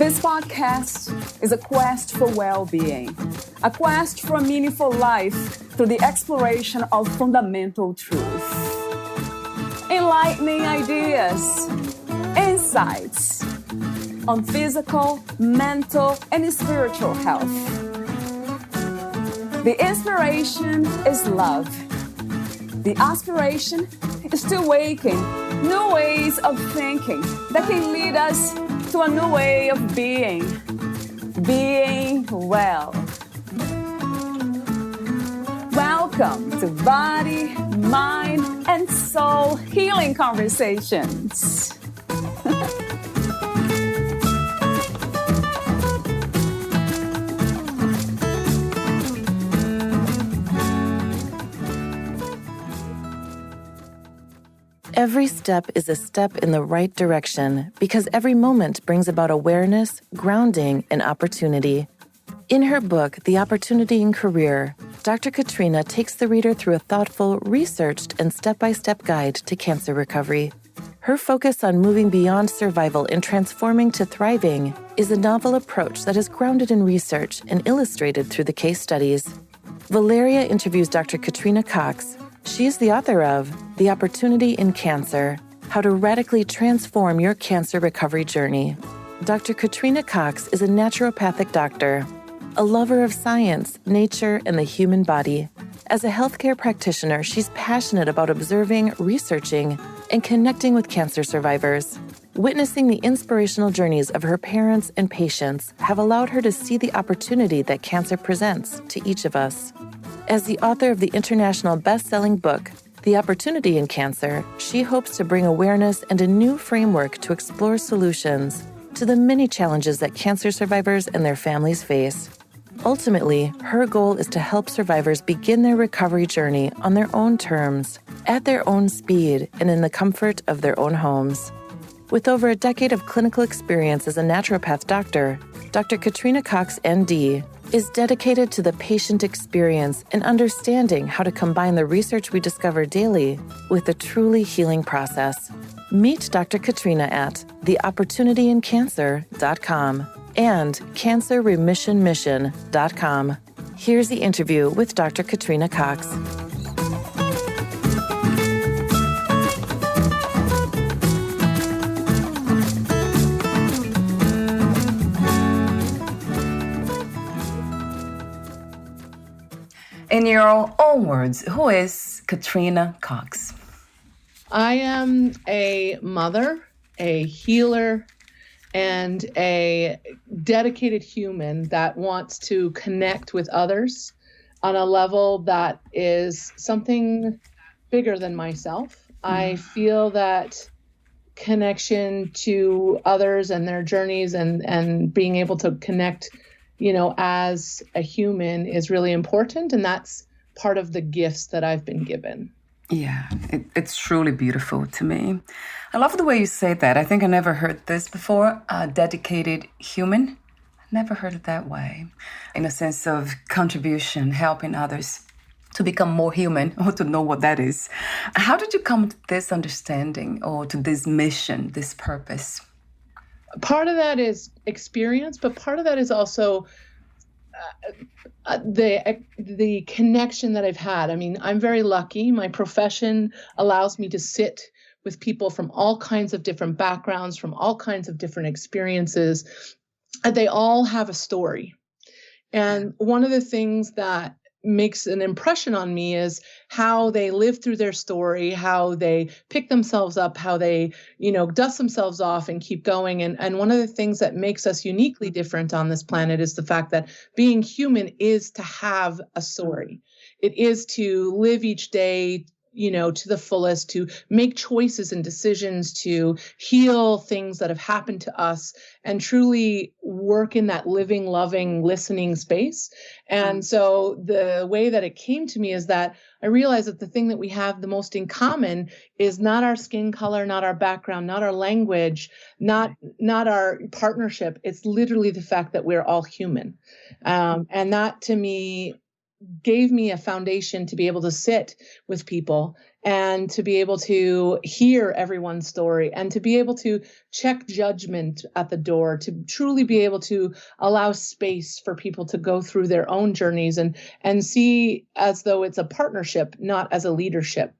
This podcast is a quest for well-being, a quest for a meaningful life through the exploration of fundamental truth. Enlightening ideas, insights on physical, mental, and spiritual health. The inspiration is love. The aspiration is to awaken new ways of thinking that can lead us to a new way of being well. Welcome to Body, Mind, and Soul Healing Conversations. Every step is a step in the right direction because every moment brings about awareness, grounding, and opportunity. In her book, The Opportunity in Career, Dr. Katrina takes the reader through a thoughtful, researched, and step-by-step guide to cancer recovery. Her focus on moving beyond survival and transforming to thriving is a novel approach that is grounded in research and illustrated through the case studies. Valeria interviews Dr. Katrina Cox. She is the author of The Opportunity in Cancer, How to Radically Transform Your Cancer Recovery Journey. Dr. Katrina Cox is a naturopathic doctor, a lover of science, nature, and the human body. As a healthcare practitioner, she's passionate about observing, researching, and connecting with cancer survivors. Witnessing the inspirational journeys of her parents and patients have allowed her to see the opportunity that cancer presents to each of us. As the author of the international best-selling book, The Opportunity in Cancer, she hopes to bring awareness and a new framework to explore solutions to the many challenges that cancer survivors and their families face. Ultimately, her goal is to help survivors begin their recovery journey on their own terms, at their own speed, and in the comfort of their own homes. With over a decade of clinical experience as a naturopath doctor, Dr. Katrina Cox, ND, is dedicated to the patient experience and understanding how to combine the research we discover daily with a truly healing process. Meet Dr. Katrina at theopportunityincancer.com and cancerremissionmission.com. Here's the interview with Dr. Katrina Cox. In your own words, who is Katrina Cox? I am a mother, a healer, and a dedicated human that wants to connect with others on a level that is something bigger than myself. I feel that connection to others and their journeys and being able to connect, as a human is really important. And that's part of the gifts that I've been given. Yeah, it's truly beautiful to me. I love the way you say that. I think I never heard this before. A dedicated human. Never heard it that way. In a sense of contribution, helping others to become more human or to know what that is. How did you come to this understanding or to this mission, this purpose? Part of that is experience, but part of that is also the connection that I've had. I mean, I'm very lucky. My profession allows me to sit with people from all kinds of different backgrounds, from all kinds of different experiences. They all have a story. And one of the things that makes an impression on me is how they live through their story, how they pick themselves up, how they, dust themselves off and keep going. And one of the things that makes us uniquely different on this planet is the fact that being human is to have a story. It is to live each day, to the fullest, to make choices and decisions, to heal things that have happened to us and truly work in that living, loving, listening space. And so the way that it came to me is that I realized that the thing that we have the most in common is not our skin color, not our background, not our language, not our partnership. It's literally the fact that we're all human. And that to me gave me a foundation to be able to sit with people and to be able to hear everyone's story and to be able to check judgment at the door, to truly be able to allow space for people to go through their own journeys and see as though it's a partnership, not as a leadership.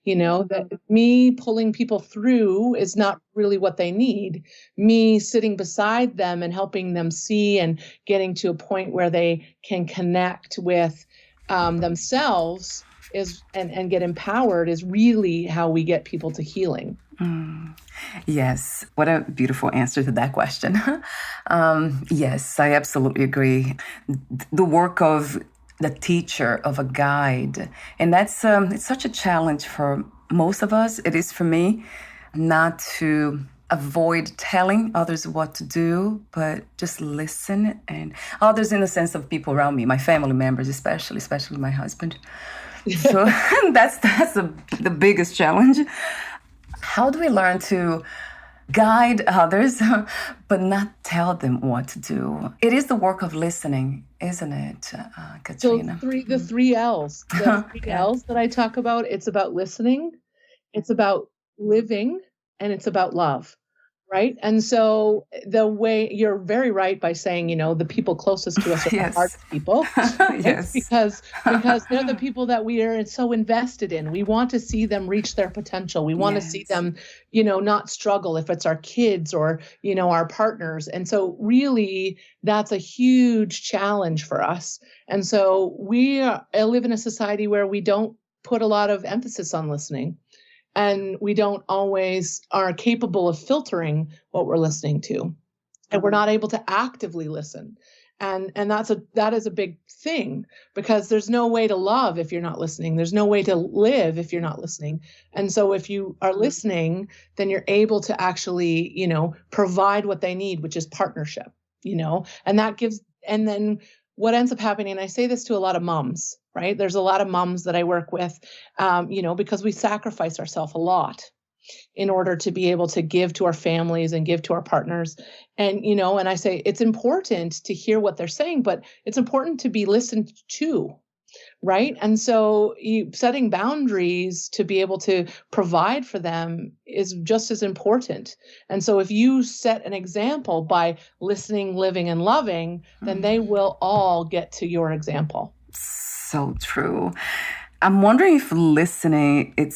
That me pulling people through is not really what they need. Me sitting beside them and helping them see and getting to a point where they can connect with themselves and get empowered is really how we get people to healing. Yes. What a beautiful answer to that question. Yes, I absolutely agree. The work of the teacher, of a guide. And that's it's such a challenge for most of us. It is for me, not to avoid telling others what to do, but just listen. And others in the sense of people around me, my family members, especially my husband. So that's the biggest challenge. How do we learn to guide others, but not tell them what to do? It is the work of listening, isn't it, Katrina? So the three L's. The three L's that I talk about, it's about listening, it's about living, and it's about love. Right. And so the way you're very right by saying, the people closest to us are the hard people. Yes. Because they're the people that we are so invested in. We want to see them reach their potential. We want to see them, not struggle, if it's our kids or, our partners. And so really that's a huge challenge for us. And so I live in a society where we don't put a lot of emphasis on listening. And we don't always are capable of filtering what we're listening to. And we're not able to actively listen. And that is a big thing, because there's no way to love if you're not listening. There's no way to live if you're not listening. And so if you are listening, then you're able to actually, provide what they need, which is partnership, and that gives, and then what ends up happening, and I say this to a lot of moms, right? There's a lot of moms that I work with, because we sacrifice ourselves a lot in order to be able to give to our families and give to our partners. And, and I say it's important to hear what they're saying, but it's important to be listened to, right? And so setting boundaries to be able to provide for them is just as important. And so if you set an example by listening, living, and loving, then they will all get to your example. So true. I'm wondering if listening, it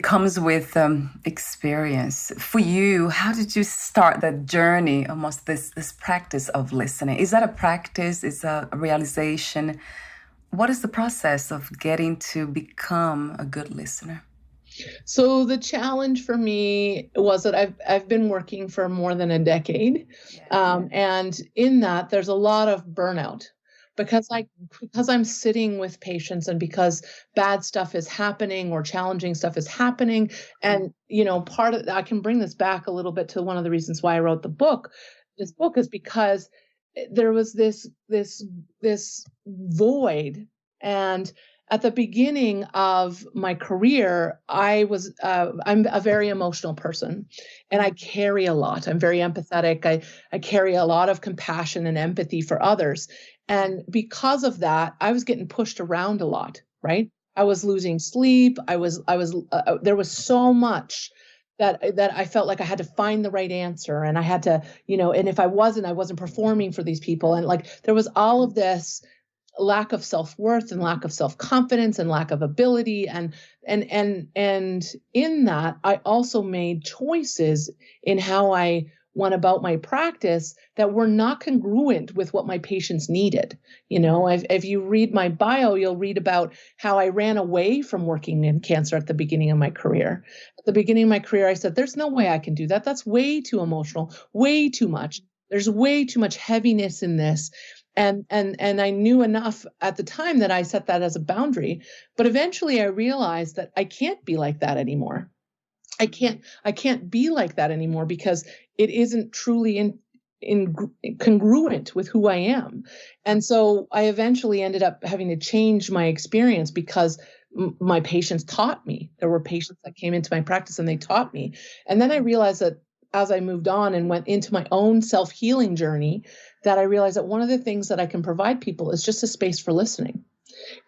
comes with experience. For you, how did you start that journey, almost this practice of listening? Is that a practice? Is a realization? What is the process of getting to become a good listener? So the challenge for me was that I've been working for more than a decade. And in that, there's a lot of burnout. Because I'm sitting with patients and because bad stuff is happening or challenging stuff is happening. And, I can bring this back a little bit to one of the reasons why I wrote the book. This book is because there was this void. And at the beginning of my career, I'm a very emotional person and I carry a lot. I'm very empathetic. I carry a lot of compassion and empathy for others. And because of that, I was getting pushed around a lot, right? I was losing sleep. There was so much that I felt like I had to find the right answer, and I had to, and if I wasn't performing for these people. And there was all of this lack of self-worth and lack of self-confidence and lack of ability. And in that, I also made choices in how I went about my practice that were not congruent with what my patients needed. If you read my bio, you'll read about how I ran away from working in cancer at the beginning of my career. At the beginning of my career, I said, there's no way I can do that. That's way too emotional, way too much. There's way too much heaviness in this. And I knew enough at the time that I set that as a boundary. But eventually I realized that I can't be like that anymore. I can't be like that anymore because it isn't truly congruent with who I am. And so I eventually ended up having to change my experience because my patients taught me. There were patients that came into my practice and they taught me. And then I realized that as I moved on and went into my own self-healing journey, that I realized that one of the things that I can provide people is just a space for listening.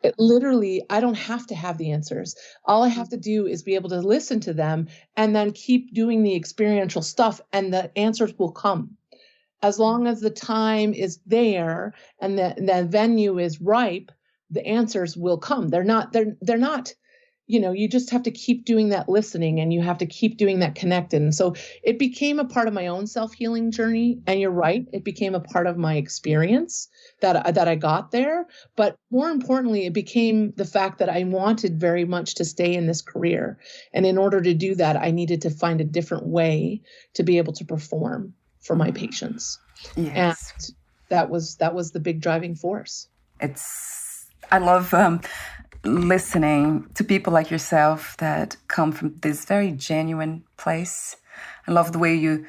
It literally, I don't have to have the answers. All I have to do is be able to listen to them and then keep doing the experiential stuff, and the answers will come. As long as the time is there and the venue is ripe, the answers will come. They're not, you just have to keep doing that listening, and you have to keep doing that connecting. And so it became a part of my own self-healing journey. And you're right, it became a part of my experience that I got there. But more importantly, it became the fact that I wanted very much to stay in this career. And in order to do that, I needed to find a different way to be able to perform for my patients. Yes. And that was the big driving force. I love listening to people like yourself that come from this very genuine place. I love the way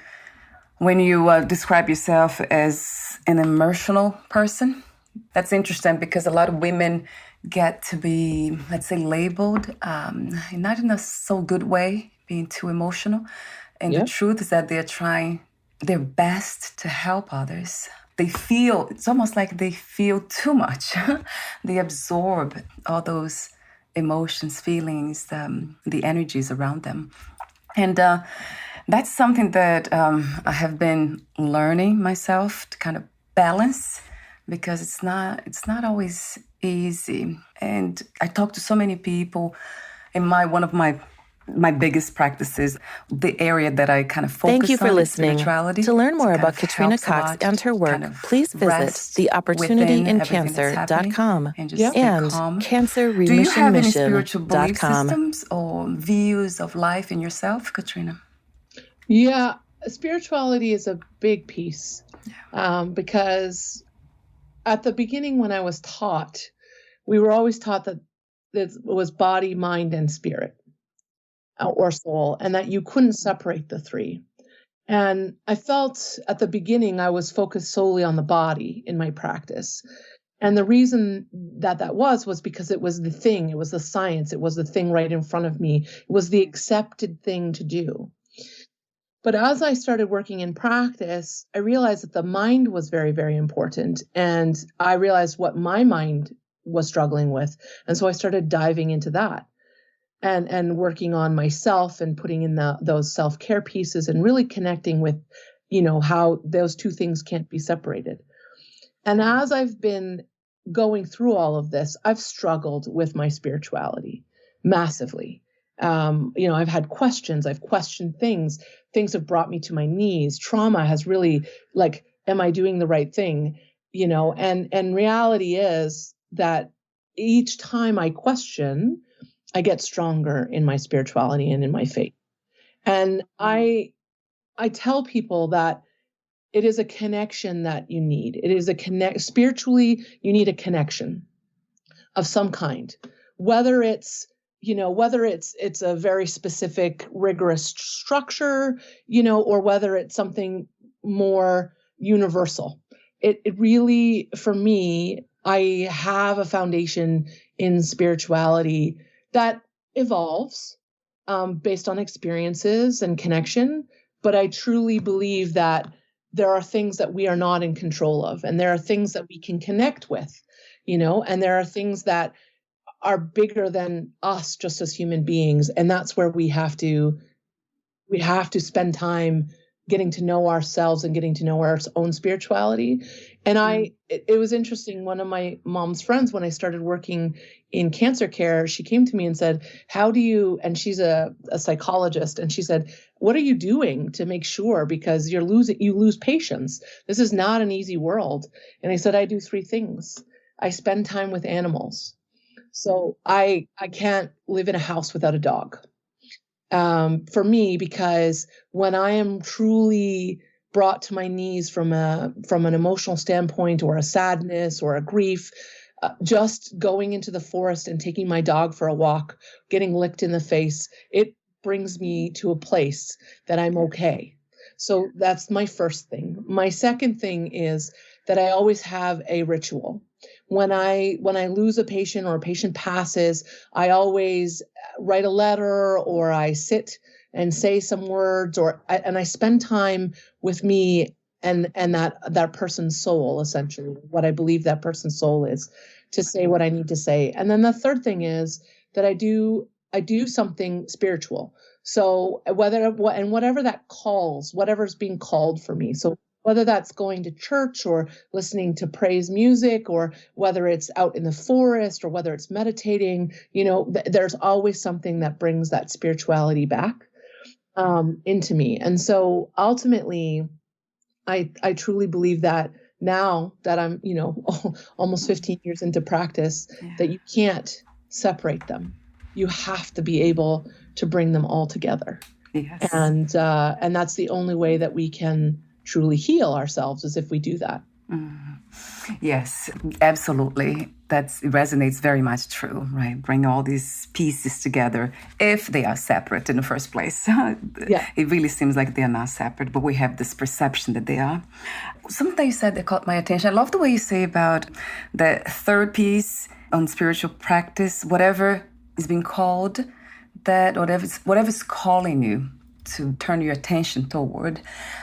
when you describe yourself as an emotional person. That's interesting because a lot of women get to be, let's say, labeled, not in a so good way, being too emotional. And The truth is that they're trying their best to help others. It's almost like they feel too much. They absorb all those emotions, feelings, the energies around them. And that's something that I have been learning myself to kind of balance, because it's not always easy. And I talk to so many people in one of my biggest practices, the area that I kind of focus on. Thank you for listening. To learn more about Katrina Katrina Cox and her work, please visit theopportunityincancer.com and cancerremissionmission.com. Do you have any spiritual belief systems or views of life in yourself, Katrina? Yeah, spirituality is a big piece because at the beginning when I was taught, we were always taught that it was body, mind, and spirit. Or soul, and that you couldn't separate the three. And I felt at the beginning I was focused solely on the body in my practice. And the reason that was because it was the thing, it was the science, it was the thing right in front of me. It was the accepted thing to do. But as I started working in practice, I realized that the mind was very, very important. And I realized what my mind was struggling with. And so I started diving into that. And working on myself and putting in those self-care pieces and really connecting with, how those two things can't be separated. And as I've been going through all of this, I've struggled with my spirituality massively. I've had questions. I've questioned things. Things have brought me to my knees. Trauma has really am I doing the right thing? And reality is that each time I question, I get stronger in my spirituality and in my faith. And I tell people that it is a connection that you need. It is spiritually, you need a connection of some kind, whether it's a very specific, rigorous structure, or whether it's something more universal. It really, for me, I have a foundation in spirituality that evolves based on experiences and connection. But I truly believe that there are things that we are not in control of, and there are things that we can connect with, and there are things that are bigger than us just as human beings. And that's where we have to spend time getting to know ourselves and getting to know our own spirituality. And it was interesting. One of my mom's friends, when I started working in cancer care, she came to me and said, and she's a psychologist, and she said, what are you doing to make sure, because you lose patients. This is not an easy world. And I said, I do 3 things. I spend time with animals. So I can't live in a house without a dog. For me, because when I am truly brought to my knees from an emotional standpoint, or a sadness or a grief, just going into the forest and taking my dog for a walk, getting licked in the face, it brings me to a place that I'm okay. So that's my first thing. My second thing is that I always have a ritual. When I lose a patient or a patient passes, I always write a letter, or I sit and say some words, and I spend time with me and that person's soul, essentially, what I believe that person's soul is, to say what I need to say. And then the third thing is that I do something spiritual. So whatever that calls, whatever's being called for me. So whether that's going to church or listening to praise music, or whether it's out in the forest, or whether it's meditating, there's always something that brings that spirituality back into me. And so ultimately, I truly believe that now that I'm, almost 15 years into practice, that you can't separate them. You have to be able to bring them all together. Yes. And that's the only way that we can truly heal ourselves, is if we do that. Yes, absolutely. That resonates very much true, right? Bring all these pieces together if they are separate in the first place. It really seems like they are not separate, but we have this perception that they are. Something that you said that caught my attention. I love the way you say about the third piece on spiritual practice, whatever is being called, that whatever's calling you to turn your attention toward.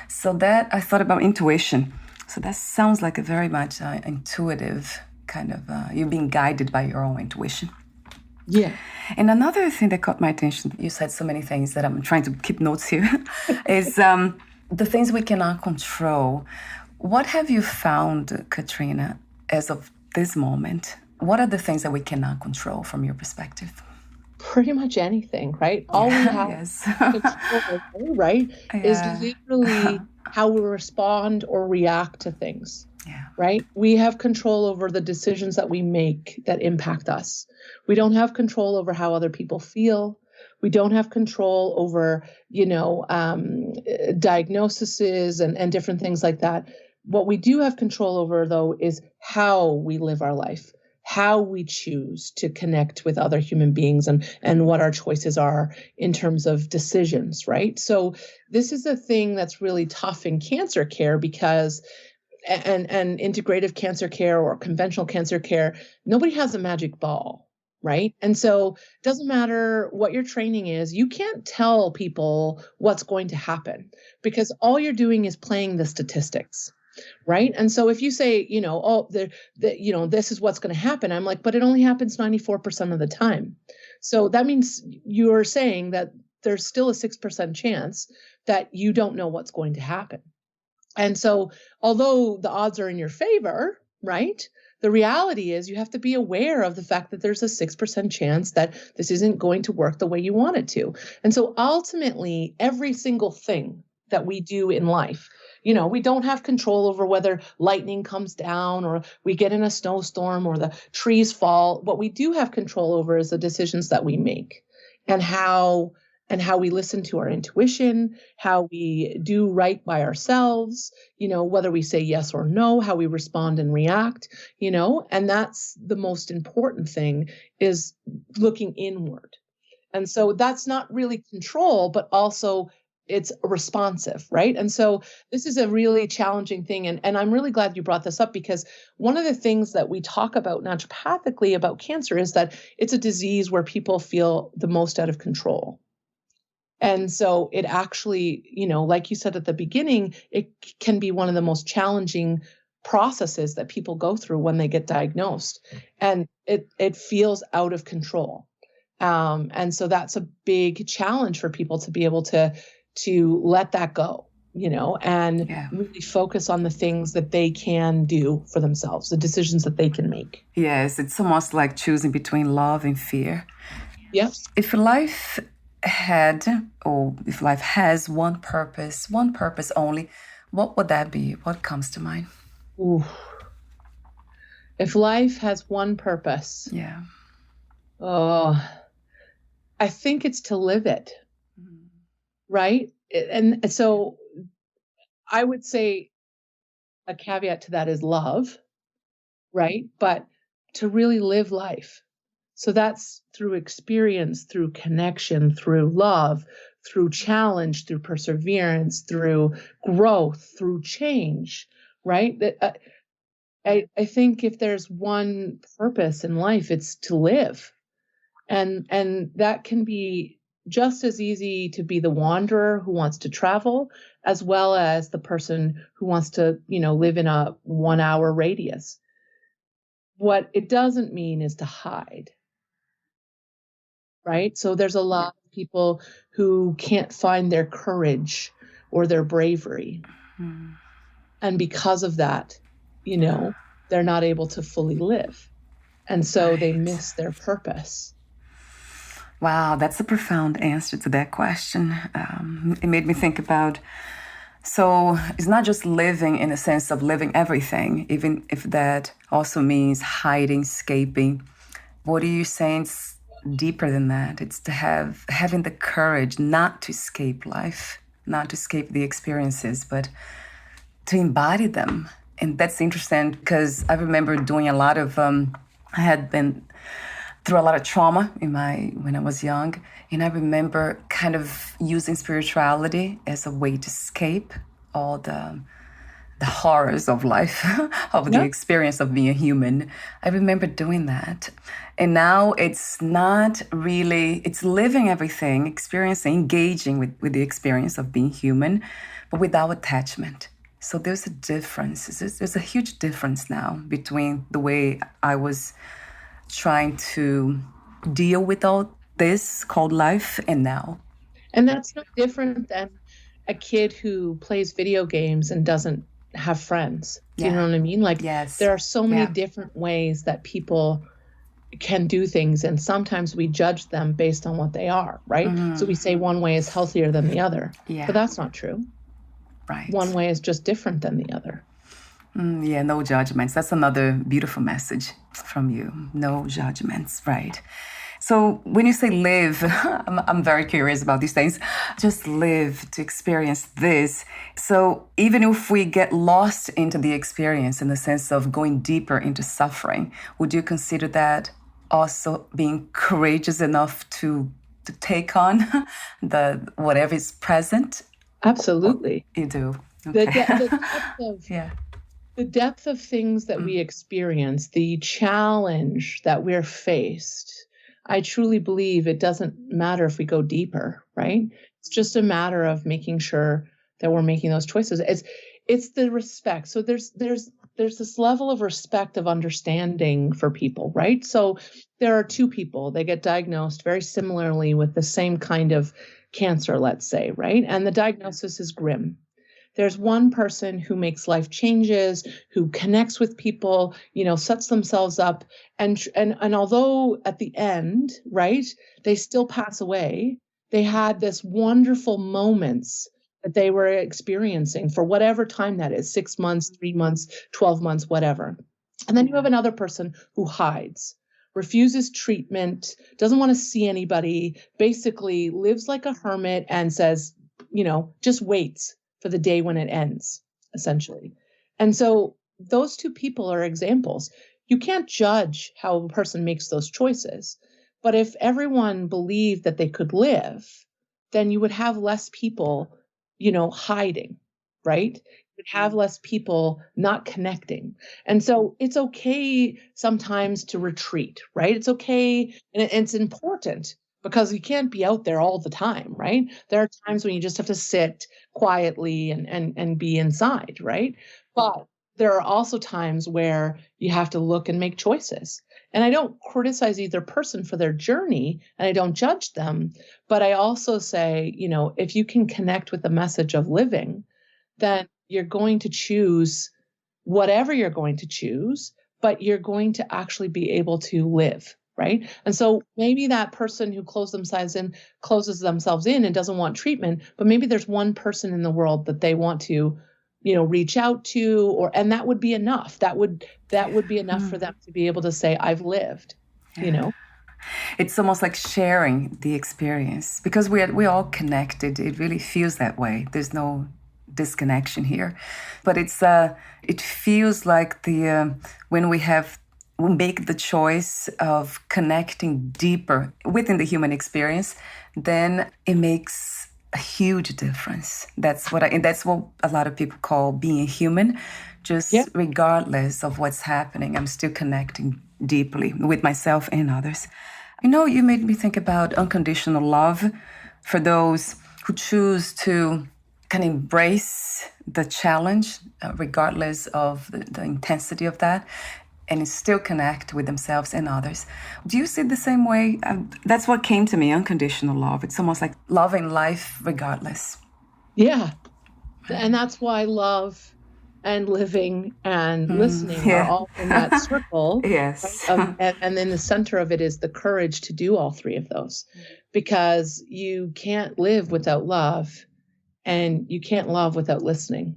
So that I thought about intuition. So that sounds like a very much intuitive kind of, you're being guided by your own intuition. Yeah. And another thing that caught my attention, you said so many things that I'm trying to keep notes here, is the things we cannot control. What have you found, Katrina, as of this moment? What are the things that we cannot control from your perspective? Pretty much anything, right? All we have control over, right, is literally how we respond or react to things, right? We have control over the decisions that we make that impact us. We don't have control over how other people feel. We don't have control over, diagnoses and different things like that. What we do have control over, though, is how we live our life, how we choose to connect with other human beings, and what our choices are in terms of decisions, right? So this is a thing that's really tough in cancer care, because and integrative cancer care or conventional cancer care, nobody has a magic ball, right? And so it doesn't matter what your training is, you can't tell people what's going to happen, because all you're doing is playing the statistics. Right. And so if you say, this is what's going to happen, I'm like, but it only happens 94% of the time. So that means you're saying that there's still a 6% chance that you don't know what's going to happen. And so although the odds are in your favor, right, the reality is you have to be aware of the fact that there's a 6% chance that this isn't going to work the way you want it to. And so ultimately, every single thing that we do in life, we don't have control over whether lightning comes down or we get in a snowstorm or the trees fall. What we do have control over is the decisions that we make, and how we listen to our intuition, how we do right by ourselves, whether we say yes or no, how we respond and react, and that's the most important thing, is looking inward. And so that's not really control, but also it's responsive, right? And so this is a really challenging thing. And I'm really glad you brought this up, because one of the things that we talk about naturopathically about cancer is that it's a disease where people feel the most out of control. And so it actually, like you said at the beginning, it can be one of the most challenging processes that people go through when they get diagnosed. And it feels out of control. And so that's a big challenge for people to be able to let that go, and really focus on the things that they can do for themselves, the decisions that they can make. Yes, it's almost like choosing between love and fear. Yes. If life has one purpose only, what would that be? What comes to mind? Ooh. If life has one purpose. Yeah. Oh, I think it's to live it. Right. And so I would say a caveat to that is love. Right. But to really live life. So that's through experience, through connection, through love, through challenge, through perseverance, through growth, through change. Right. That I think if there's one purpose in life, it's to live. And that can be just as easy to be the wanderer who wants to travel, as well as the person who wants to, live in a 1 hour radius. What it doesn't mean is to hide, right? So there's a lot of people who can't find their courage or their bravery. And because of that, they're not able to fully live. And so they miss their purpose. Wow, that's a profound answer to that question. It made me think about, so it's not just living in the sense of living everything, even if that also means hiding, escaping. What are you saying? It's deeper than that. It's to having the courage not to escape life, not to escape the experiences, but to embody them. And that's interesting because I remember doing a lot of, I had been through a lot of trauma when I was young. And I remember kind of using spirituality as a way to escape all the horrors of life, of the experience of being a human. I remember doing that. And now it's not really, it's living everything, experiencing, engaging with the experience of being human, but without attachment. So there's a difference. There's a huge difference now between the way I was trying to deal with all this called life and now. And that's no different than a kid who plays video games and doesn't have friends. Do you know what I mean? Like, there are so many different ways that people can do things, and sometimes we judge them based on what they are, right? Mm-hmm. So we say one way is healthier than the other, but that's not true. Right. One way is just different than the other. No judgments. That's another beautiful message from you. No judgments, right? So when you say live, I'm very curious about these things. Just live to experience this. So even if we get lost into the experience in the sense of going deeper into suffering, would you consider that also being courageous enough to take on the whatever is present? Absolutely. You do. Okay. The depth of things that we experience, the challenge that we're faced, I truly believe it doesn't matter if we go deeper, right? It's just a matter of making sure that we're making those choices. It's the respect. So there's this level of respect, of understanding for people, right? So there are two people, they get diagnosed very similarly with the same kind of cancer, let's say, right? And the diagnosis is grim. There's one person who makes life changes, who connects with people, sets themselves up. And although at the end, right, they still pass away, they had this wonderful moments that they were experiencing for whatever time that is, 6 months, 3 months, 12 months, whatever. And then you have another person who hides, refuses treatment, doesn't want to see anybody, basically lives like a hermit and says, just waits for the day when it ends, essentially. And so those two people are examples. You can't judge how a person makes those choices. But if everyone believed that they could live, then you would have less people, hiding, right? You would have less people not connecting. And so it's okay sometimes to retreat, right? It's okay. And it's important, because you can't be out there all the time, right? There are times when you just have to sit quietly and be inside, right? But there are also times where you have to look and make choices. And I don't criticize either person for their journey, and I don't judge them. But I also say, if you can connect with the message of living, then you're going to choose whatever you're going to choose, but you're going to actually be able to live. Right. And so maybe that person who closes themselves in and doesn't want treatment, but maybe there's one person in the world that they want to, reach out to, and that would be enough. That would be enough for them to be able to say, I've lived, It's almost like sharing the experience, because we're all connected. It really feels that way. There's no disconnection here, but it feels like when we make the choice of connecting deeper within the human experience, then it makes a huge difference. That's what a lot of people call being human. Just regardless of what's happening, I'm still connecting deeply with myself and others. You know, you made me think about unconditional love for those who choose to kind of embrace the challenge, regardless of the intensity of that, and still connect with themselves and others. Do you see it the same way? That's what came to me, unconditional love. It's almost like loving life regardless. Yeah. And that's why love and living and listening are all in that circle. Yes. Right? And then the center of it is the courage to do all three of those, because you can't live without love and you can't love without listening.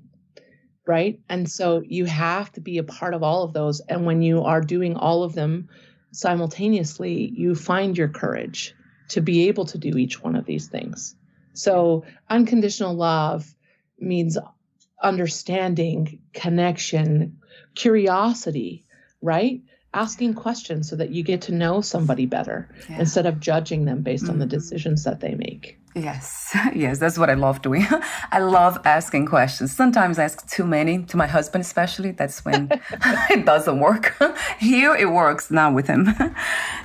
Right. And so you have to be a part of all of those. And when you are doing all of them simultaneously, you find your courage to be able to do each one of these things. So unconditional love means understanding, connection, curiosity, right? Asking questions so that you get to know somebody better instead of judging them based on the decisions that they make. Yes, that's what I love doing. I love asking questions. Sometimes I ask too many, to my husband especially. That's when it doesn't work. Here it works, not with him.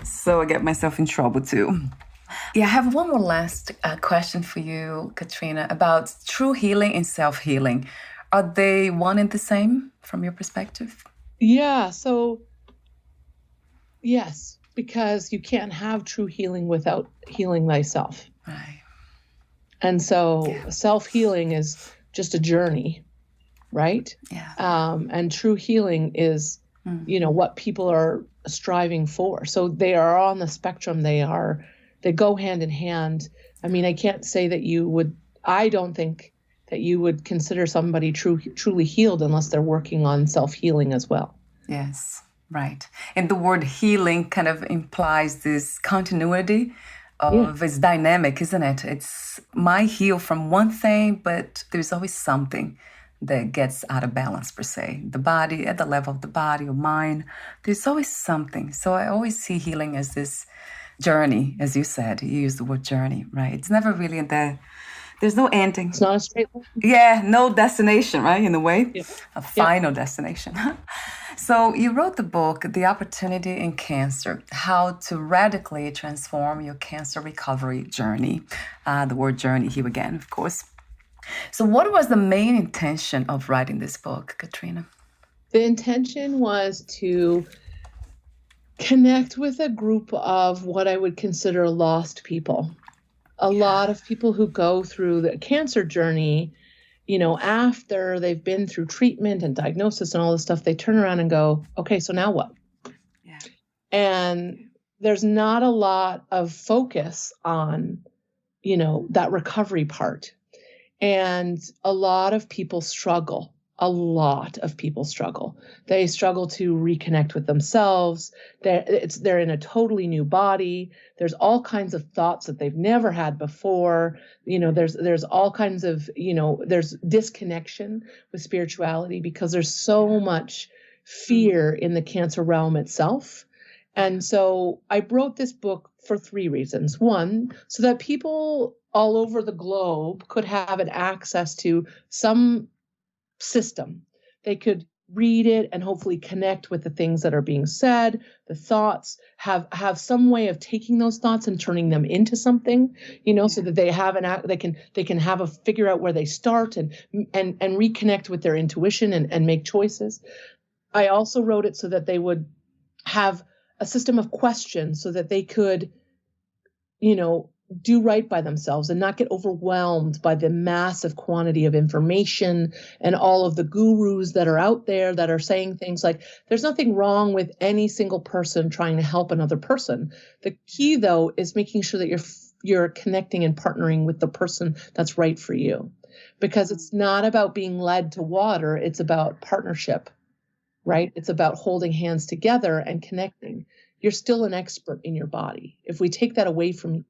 So I get myself in trouble too. Yeah, I have one more last question for you, Katrina, about true healing and self-healing. Are they one and the same from your perspective? Yeah, so yes, because you can't have true healing without healing thyself. Right. And so self-healing is just a journey, right? Yeah. And true healing is, what people are striving for. So they are on the spectrum. They go hand in hand. I mean, I can't say that I don't think that you would consider somebody truly healed unless they're working on self-healing as well. Yes, right. And the word healing kind of implies this continuity of it's dynamic, isn't it? It's might heal from one thing, but there's always something that gets out of balance, per se. The body, at the level of the body or mind, there's always something. So I always see healing as this journey, as you said. You used the word journey, right? It's never really there's no ending. It's not a straight line. Yeah, no destination, right? In a way, a final destination. So you wrote the book, The Opportunity in Cancer, How to Radically Transform Your Cancer Recovery Journey. The word journey here again, of course. So what was the main intention of writing this book, Katrina? The intention was to connect with a group of what I would consider lost people. A lot of people who go through the cancer journey, after they've been through treatment and diagnosis and all this stuff, they turn around and go, okay, so now what? Yeah. And there's not a lot of focus on, that recovery part. And a lot of people struggle. They struggle to reconnect with themselves. They're in a totally new body. There's all kinds of thoughts that they've never had before. There's all kinds of, there's disconnection with spirituality because there's so much fear in the cancer realm itself. And so I wrote this book for 3 reasons. One, so that people all over the globe could have an access to some system. They could read it and hopefully connect with the things that are being said, the thoughts, have some way of taking those thoughts and turning them into something, so that they can have a figure out where they start and reconnect with their intuition and make choices. I also wrote it so that they would have a system of questions so that they could, do right by themselves and not get overwhelmed by the massive quantity of information and all of the gurus that are out there that are saying things like, there's nothing wrong with any single person trying to help another person. The key, though, is making sure that you're connecting and partnering with the person that's right for you, because it's not about being led to water. It's about partnership, right? It's about holding hands together and connecting. You're still an expert in your body. If we take that away from you,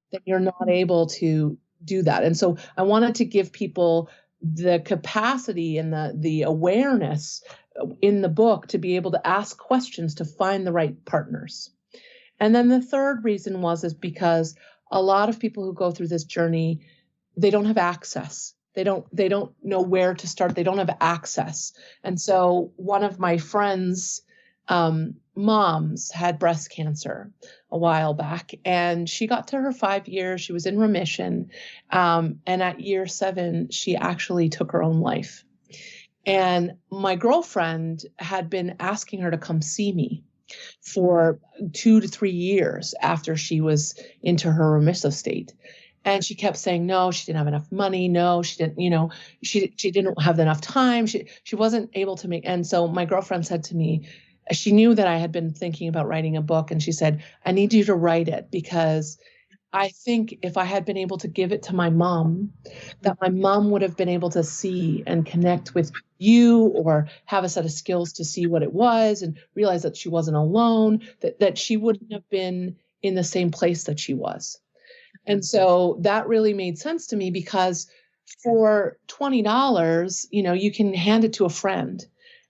then you're not able to do that. And so I wanted to give people the capacity and the awareness in the book to be able to ask questions to find the right partners. And then the third reason is because a lot of people who go through this journey, they don't have access. They don't know where to start. They don't have access. And so one of my friends mom's had breast cancer a while back, and she got to her 5 years. She was in remission. And at year 7, she actually took her own life. And my girlfriend had been asking her to come see me for 2 to 3 years after she was into her remissive state. And she kept saying, no, she didn't have enough money. No, she didn't, she didn't have enough time. She wasn't able to make. And so my girlfriend said to me, she knew that I had been thinking about writing a book. And she said, I need you to write it, because I think if I had been able to give it to my mom, that my mom would have been able to see and connect with you, or have a set of skills to see what it was and realize that she wasn't alone, that she wouldn't have been in the same place that she was. And so that really made sense to me, because for $20, you can hand it to a friend,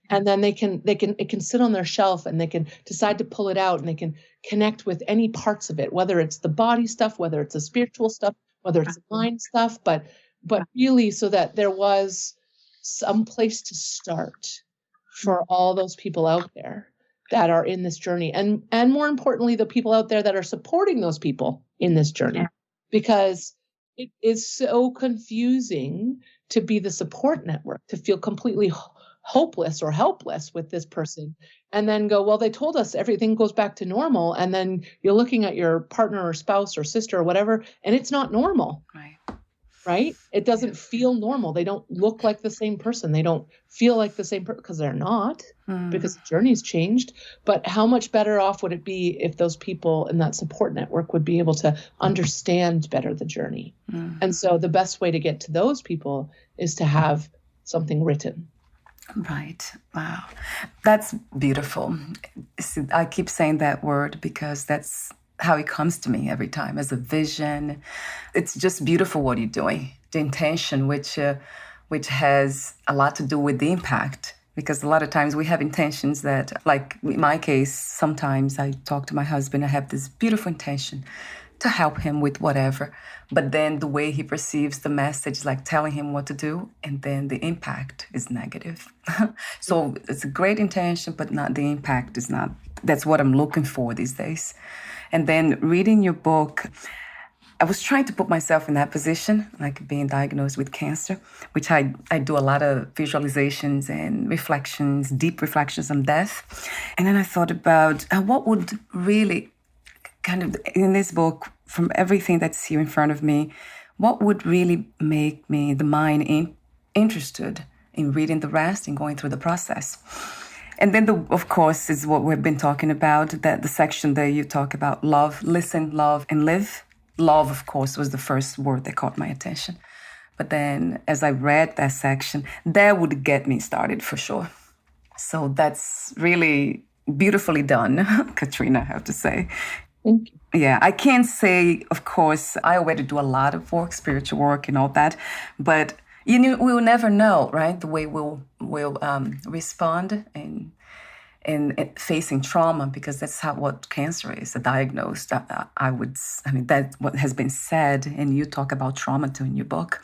and then it can sit on their shelf, and they can decide to pull it out, and they can connect with any parts of it, whether it's the body stuff, whether it's the spiritual stuff, whether it's the mind stuff, but really so that there was some place to start for all those people out there that are in this journey. And more importantly, the people out there that are supporting those people in this journey, because it is so confusing to be the support network, to feel completely hopeless or helpless with this person, and then go, well, they told us everything goes back to normal. And then you're looking at your partner or spouse or sister or whatever, and it's not normal. Right? It doesn't feel normal. They don't look like the same person. They don't feel like the same person, because they're not, because the journey's changed. But how much better off would it be if those people in that support network would be able to understand better the journey? And so the best way to get to those people is to have something written. Right. Wow. That's beautiful. I keep saying that word because that's how it comes to me every time, as a vision. It's just beautiful what you're doing. The intention, which has a lot to do with the impact. Because a lot of times we have intentions that, like in my case, sometimes I talk to my husband, I have this beautiful intention to help him with whatever. But then the way he perceives the message, like telling him what to do, and then the impact is negative. So it's a great intention, but not the impact is not. That's what I'm looking for these days. And then reading your book, I was trying to put myself in that position, like being diagnosed with cancer, which I do a lot of visualizations and reflections, deep reflections on death. And then I thought about what would really kind of, in this book, from everything that's here in front of me, what would really make me, the mind, interested in reading the rest and going through the process. And then, of course, is what we've been talking about, that the section that you talk about love, listen, love, and live. Love, of course, was the first word that caught my attention. But then as I read that section, that would get me started for sure. So that's really beautifully done, Katrina, I have to say. Thank you. Yeah, I can't say, of course, I already do a lot of work, spiritual work and all that, but we will never know, right? The way we'll respond in facing trauma, because that's what cancer is, diagnosed. That's what has been said, and you talk about trauma too in your book.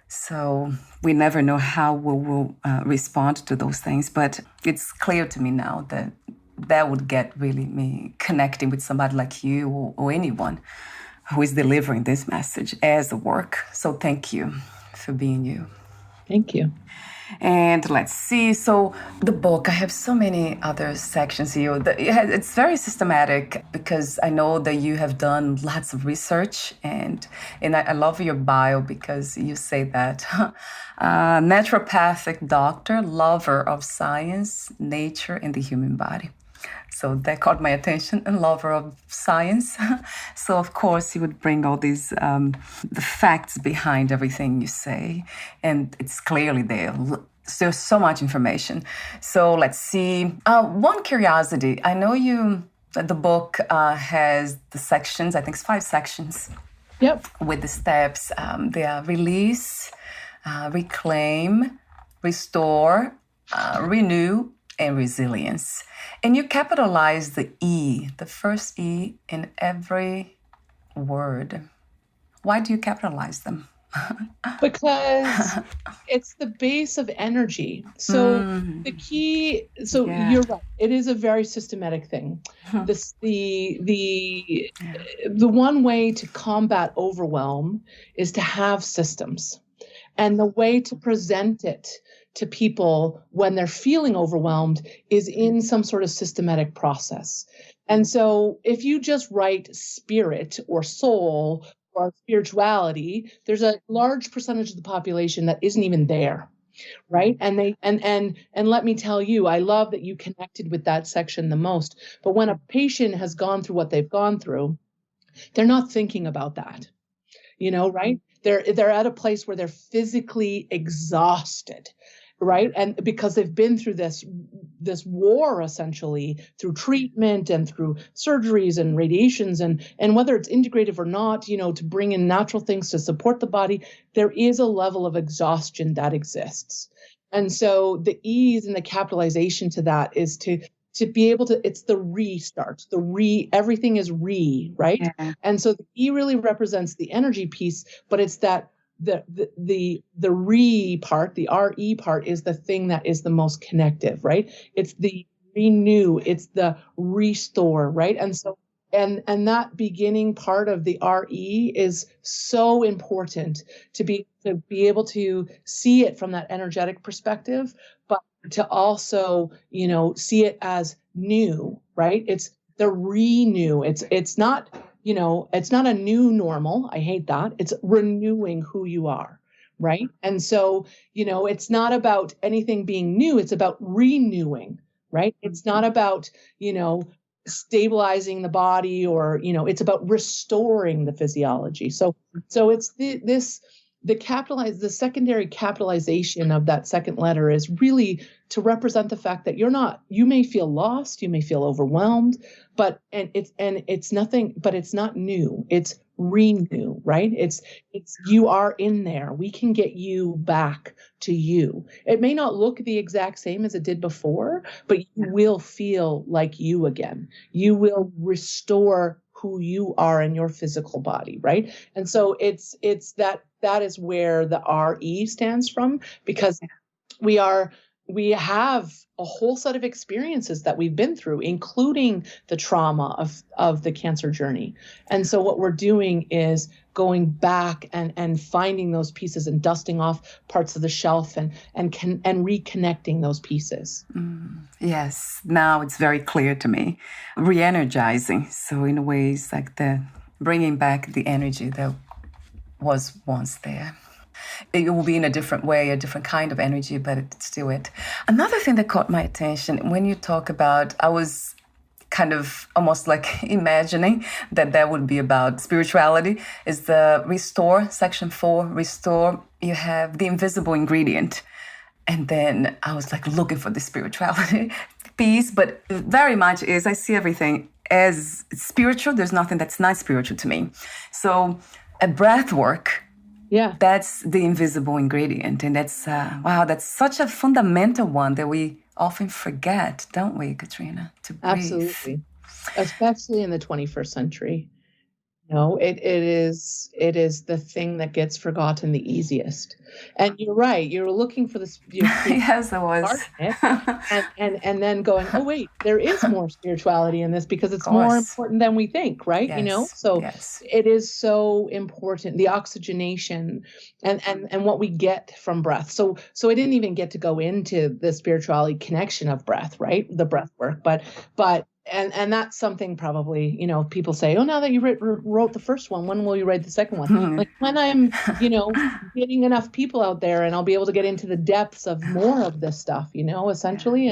So we never know how we will respond to those things, but it's clear to me now that would get really me connecting with somebody like you or anyone who is delivering this message as a work. So thank you for being you. Thank you. And let's see. So the book, I have so many other sections here. It's very systematic, because I know that you have done lots of research, and I love your bio, because you say that naturopathic doctor, lover of science, nature, and the human body. So that caught my attention, and lover of science. So of course you would bring all these, the facts behind everything you say. And it's clearly there. There's so much information. So let's see. One curiosity, I know the book has the sections, I think it's 5 sections. Yep. With the steps. They are release, reclaim, restore, renew, and resilience. And you capitalize the E, the first E, in every word. Why do you capitalize them? Because it's the base of energy. So the key, so Yeah. you're right. It is a very systematic thing. The one way to combat overwhelm is to have systems. And the way to present it to people when they're feeling overwhelmed is in some sort of systematic process. And so if you just write spirit or soul or spirituality, there's a large percentage of the population that isn't even there. Right. And they and let me tell you, I love that you connected with that section the most. But when a patient has gone through what they've gone through, they're not thinking about that. Right? They're at a place where they're physically exhausted, right? And because they've been through this war, essentially, through treatment and through surgeries and radiations, and whether it's integrative or not, to bring in natural things to support the body, there is a level of exhaustion that exists. And so the ease and the capitalization to that is to be able to, it's the restart, everything is right? Yeah. And so the E really represents the energy piece, but it's that the re part, the RE part is the thing that is the most connective, right? It's the renew, it's the restore, right? And so, and that beginning part of the RE is so important to be able to see it from that energetic perspective, but to also, see it as new, right? It's the renew. It's not, it's not a new normal. I hate that. It's renewing who you are, right? And so, it's not about anything being new. It's about renewing, right? It's not about, stabilizing the body or, it's about restoring the physiology. So it's the secondary capitalization of that second letter is really to represent the fact that you may feel lost, you may feel overwhelmed, but it's nothing, but it's not new. It's renew, right? It's you are in there. We can get you back to you. It may not look the exact same as it did before, but you will feel like you again. You will restore who you are in your physical body, right? And so it's that is where the RE stands from, because we have a whole set of experiences that we've been through, including the trauma of the cancer journey. And so what we're doing is going back and finding those pieces and dusting off parts of the shelf and reconnecting those pieces. Yes, now it's very clear to me. Re-energizing. So in a way, it's like bringing back the energy that was once there. It will be in a different way, a different kind of energy, but it's still it. Another thing that caught my attention when you talk about, I was kind of almost like imagining that would be about spirituality, is the restore, section 4, restore. You have the invisible ingredient. And then I was like looking for the spirituality piece, but very much is I see everything as spiritual. There's nothing that's not spiritual to me. So a breath work, yeah, that's the invisible ingredient. And that's, wow, that's such a fundamental one that we often forget, don't we, Katrina, to breathe? Absolutely. Especially in the 21st century. No, it is the thing that gets forgotten the easiest. And you're right. You're looking for this. Yes, I was. and then going, oh wait, there is more spirituality in this because it's more important than we think, right? Yes. So yes. It is so important. The oxygenation and what we get from breath. So I didn't even get to go into the spirituality connection of breath, right? The breath work, but. And that's something probably, people say, oh, now that you wrote the first one, when will you write the second one? Like when I'm, getting enough people out there and I'll be able to get into the depths of more of this stuff, essentially,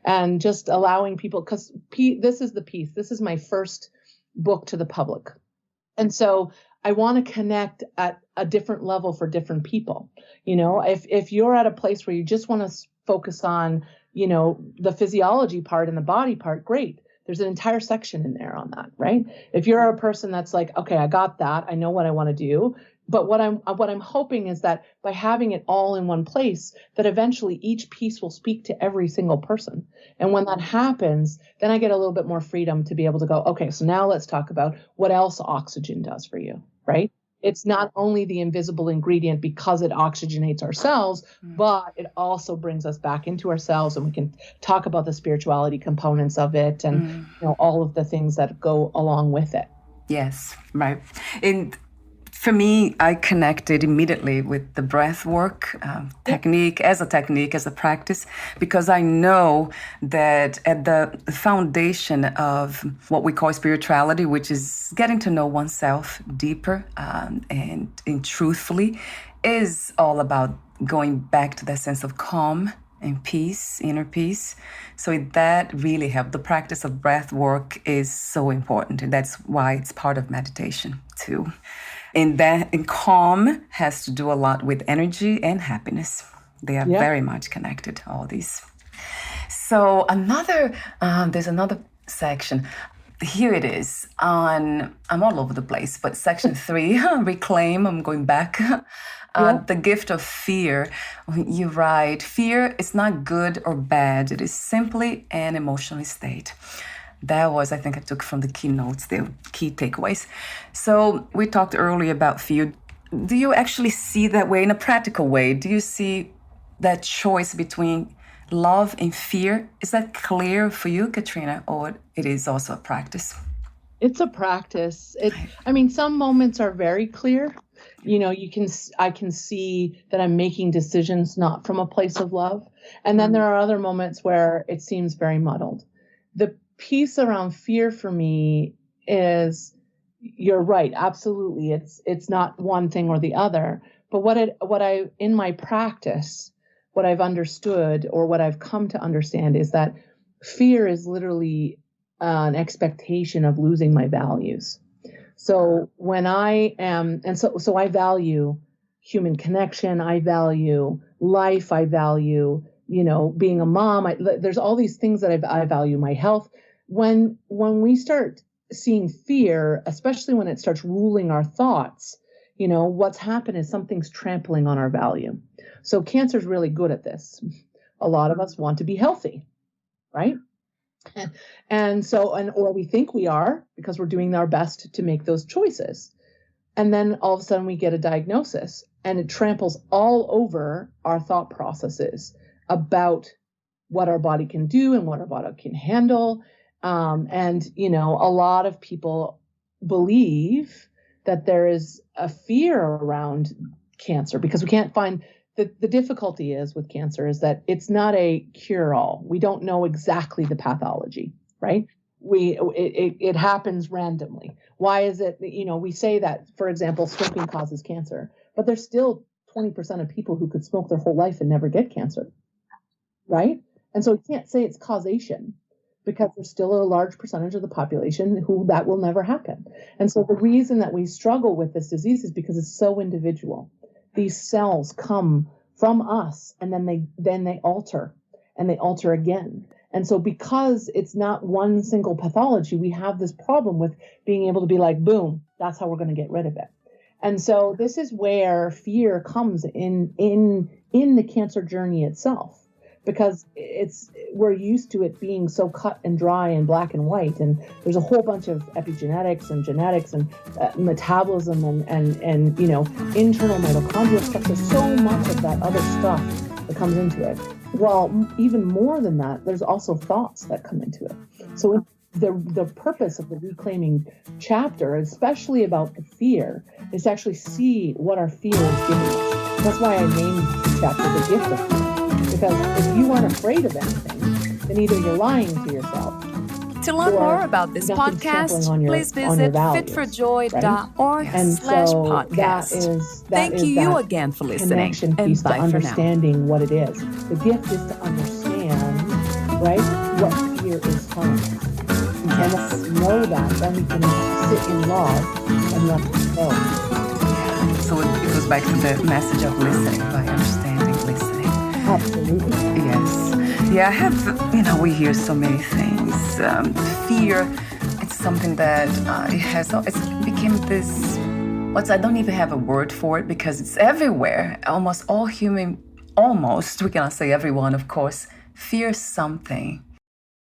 and just allowing people, because this is the piece. This is my first book to the public. And so I want to connect at a different level for different people. If you're at a place where you just want to focus on, the physiology part and the body part, great. There's an entire section in there on that, right? If you're a person that's like, okay, I got that. I know what I want to do. But what I'm hoping is that by having it all in one place, that eventually each piece will speak to every single person. And when that happens, then I get a little bit more freedom to be able to go, okay, so now let's talk about what else oxygen does for you, right? It's not only the invisible ingredient because it oxygenates our cells, but it also brings us back into ourselves, and we can talk about the spirituality components of it and all of the things that go along with it. Yes, right. And for me, I connected immediately with the breath work technique, as a practice, because I know that at the foundation of what we call spirituality, which is getting to know oneself deeper and truthfully, is all about going back to that sense of calm and peace, inner peace. So that really helped. The practice of breath work is so important, and that's why it's part of meditation too. And calm has to do a lot with energy and happiness. They are very much connected, all these. So there's another section. Here it is. I'm all over the place, but section 3, reclaim, I'm going back. The gift of fear. You write, fear is not good or bad. It is simply an emotional state. That was, I think I took from the keynotes, the key takeaways. So we talked earlier about fear. Do you actually see that way in a practical way? Do you see that choice between love and fear? Is that clear for you, Katrina, or it is also a practice? It's a practice. Some moments are very clear. I can see that I'm making decisions not from a place of love. And then there are other moments where it seems very muddled. The piece around fear for me is, you're right, absolutely. It's not one thing or the other. But in my practice, what I've understood or what I've come to understand is that fear is literally an expectation of losing my values. So when I am, so I value human connection, I value life, I value, being a mom. There's all these things that I value, my health. When we start seeing fear, especially when it starts ruling our thoughts, what's happened is something's trampling on our value. So cancer's really good at this. A lot of us want to be healthy, right? Or we think we are, because we're doing our best to make those choices. And then all of a sudden we get a diagnosis, and it tramples all over our thought processes about what our body can do and what our body can handle. A lot of people believe that there is a fear around cancer because we can't find the difficulty is with cancer is that it's not a cure-all. We don't know exactly the pathology, right? It happens randomly. Why is it, we say that, for example, smoking causes cancer, but there's still 20% of people who could smoke their whole life and never get cancer, right? And so we can't say it's causation, because there's still a large percentage of the population who that will never happen. And so the reason that we struggle with this disease is because it's so individual. These cells come from us, and then they alter, and they alter again. And so because it's not one single pathology, we have this problem with being able to be like, boom, that's how we're going to get rid of it. And so this is where fear comes in the cancer journey itself. Because we're used to it being so cut and dry and black and white, and there's a whole bunch of epigenetics and genetics and metabolism and internal mitochondrial stuff. There's so much of that other stuff that comes into it. Well, even more than that, there's also thoughts that come into it. So the purpose of the Reclaiming chapter, especially about the fear, is to actually see what our fear is giving us. That's why I named the chapter The Gift of Fear. Because if you aren't afraid of anything, then either you're lying to yourself. To learn more about this podcast, please visit fitforjoy.org/podcast. Thank you again for listening. And bye for now. Understanding what it is. The gift is to understand, right, what fear is telling us. And once we know that, then we can sit in love and let it go. Yeah. So it goes back to the message of listening, by understanding, listening. Absolutely. Yes. Yeah, I have, we hear so many things. Fear, it's something that it became this, I don't even have a word for it because it's everywhere. Almost, we cannot say everyone, of course, fears something.